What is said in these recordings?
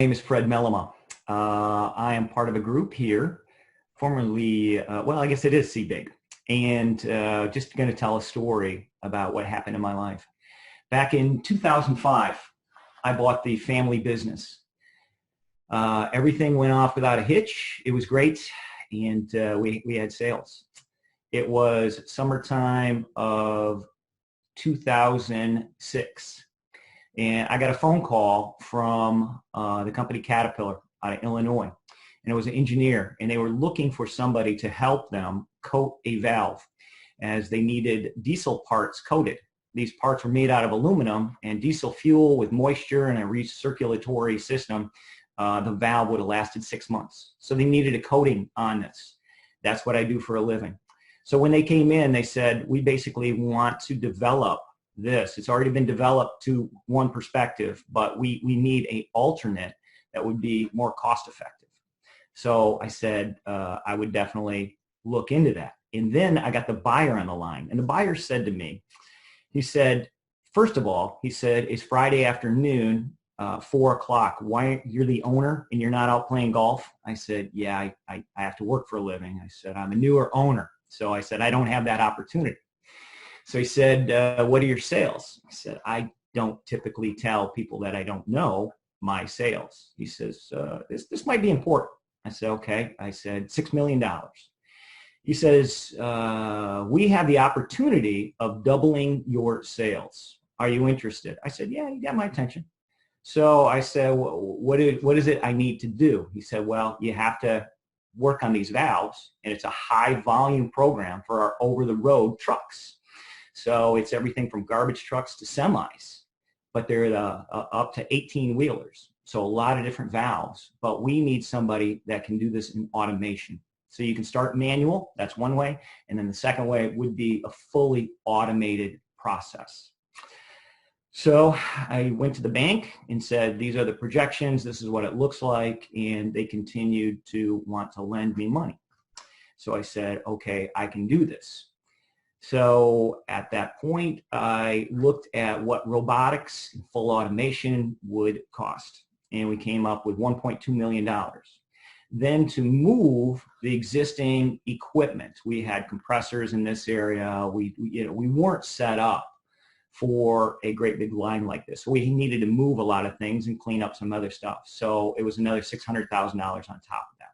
Name is Fred Mellema. I am part of a group here, formerly, well, I guess it is CBIG, and just going to tell a story about what happened in my life. Back in 2005, I bought the family business. Everything went off without a hitch. It was great, and we had sales. It was summertime of 2006. And I got a phone call from the company Caterpillar out of Illinois. And it was an engineer, and they were looking for somebody to help them coat a valve as they needed diesel parts coated. These parts were made out of aluminum, and diesel fuel with moisture and a recirculatory system, the valve would have lasted 6 months. So they needed a coating on this. That's what I do for a living. So when they came in, they said, we basically want to develop this. It's already been developed to one perspective, but we need an alternate that would be more cost effective. So I said I would definitely look into that. And then I got the buyer on the line, and the buyer said to me, he said, first of all, he said, it's Friday afternoon, 4 o'clock. Why, you're the owner and you're not out playing golf? I said, yeah, I have to work for a living. I said, I'm a newer owner. So I said, I don't have that opportunity. So he said, what are your sales? I said, I don't typically tell people that I don't know my sales. He says, this might be important. I said, okay. I said, $6 million. He says, we have the opportunity of doubling your sales. Are you interested? I said, yeah, you got my attention. So I said, what is it I need to do? He said, well, you have to work on these valves, and it's a high volume program for our over-the-road trucks. So it's everything from garbage trucks to semis, but they're up to 18 wheelers. So a lot of different valves, but we need somebody that can do this in automation. So you can start manual, that's one way, and then the second way would be a fully automated process. So I went to the bank and said, these are the projections, this is what it looks like, and they continued to want to lend me money. So I said, okay, I can do this. So at that point, I looked at what robotics and full automation would cost, and we came up with $1.2 million. Then to move the existing equipment, we had compressors in this area. We weren't set up for a great big line like this. So we needed to move a lot of things and clean up some other stuff. So it was another $600,000 on top of that.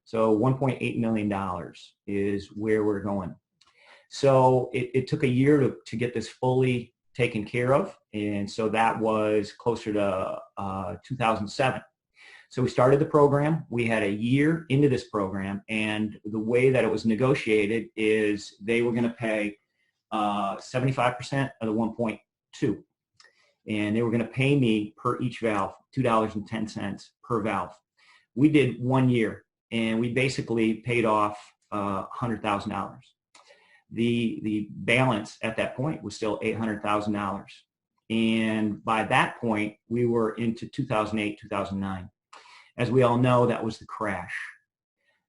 So $1.8 million is where we're going. So it took a year to get this fully taken care of. And so that was closer to 2007. So we started the program. We had a year into this program, and the way that it was negotiated is they were going to pay 75% of the 1.2, and they were going to pay me per each valve, $2.10 per valve. We did 1 year, and we basically paid off $100,000. The balance at that point was still $800,000. And by that point, we were into 2008, 2009. As we all know, that was the crash.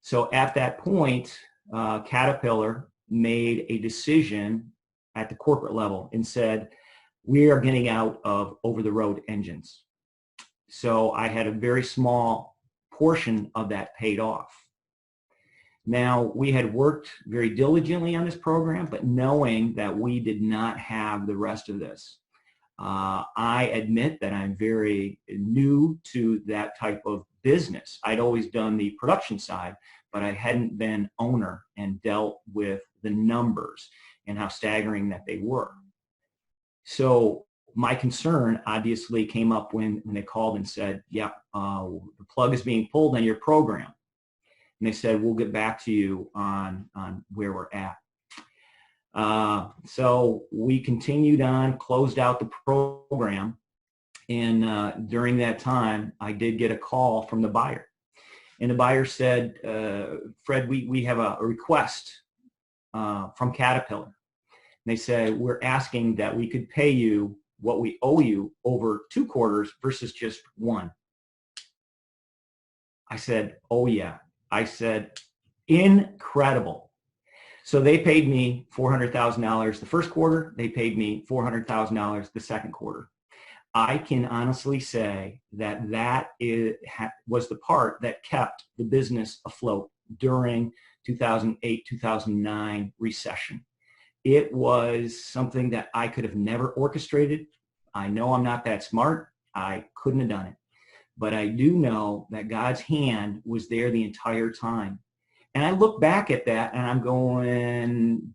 So at that point, Caterpillar made a decision at the corporate level and said, we are getting out of over-the-road engines. So I had a very small portion of that paid off. Now, we had worked very diligently on this program, but knowing that we did not have the rest of this. I admit that I'm very new to that type of business. I'd always done the production side, but I hadn't been owner and dealt with the numbers and how staggering that they were. So my concern obviously came up when they called and said, yeah, the plug is being pulled on your program. And they said, we'll get back to you on where we're at. So we continued on, closed out the program, and during that time, I did get a call from the buyer. And the buyer said, Fred, we have a request from Caterpillar. And they said, we're asking that we could pay you what we owe you over 2 quarters versus just 1. I said, oh yeah. I said, incredible. So they paid me $400,000 the first quarter. They paid me $400,000 the second quarter. I can honestly say that was the part that kept the business afloat during 2008, 2009 recession. It was something that I could have never orchestrated. I know I'm not that smart. I couldn't have done it. But I do know that God's hand was there the entire time. And I look back at that and I'm going,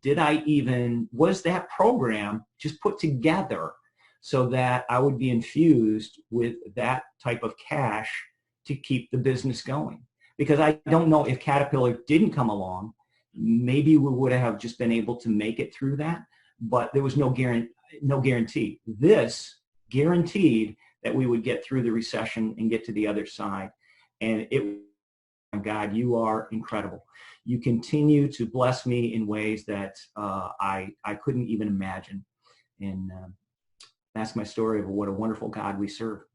was that program just put together so that I would be infused with that type of cash to keep the business going? Because I don't know, if Caterpillar didn't come along, maybe we would have just been able to make it through that, but there was no guarantee. This guaranteed that we would get through the recession and get to the other side. And God, you are incredible. You continue to bless me in ways that I couldn't even imagine. And that's my story of what a wonderful God we serve.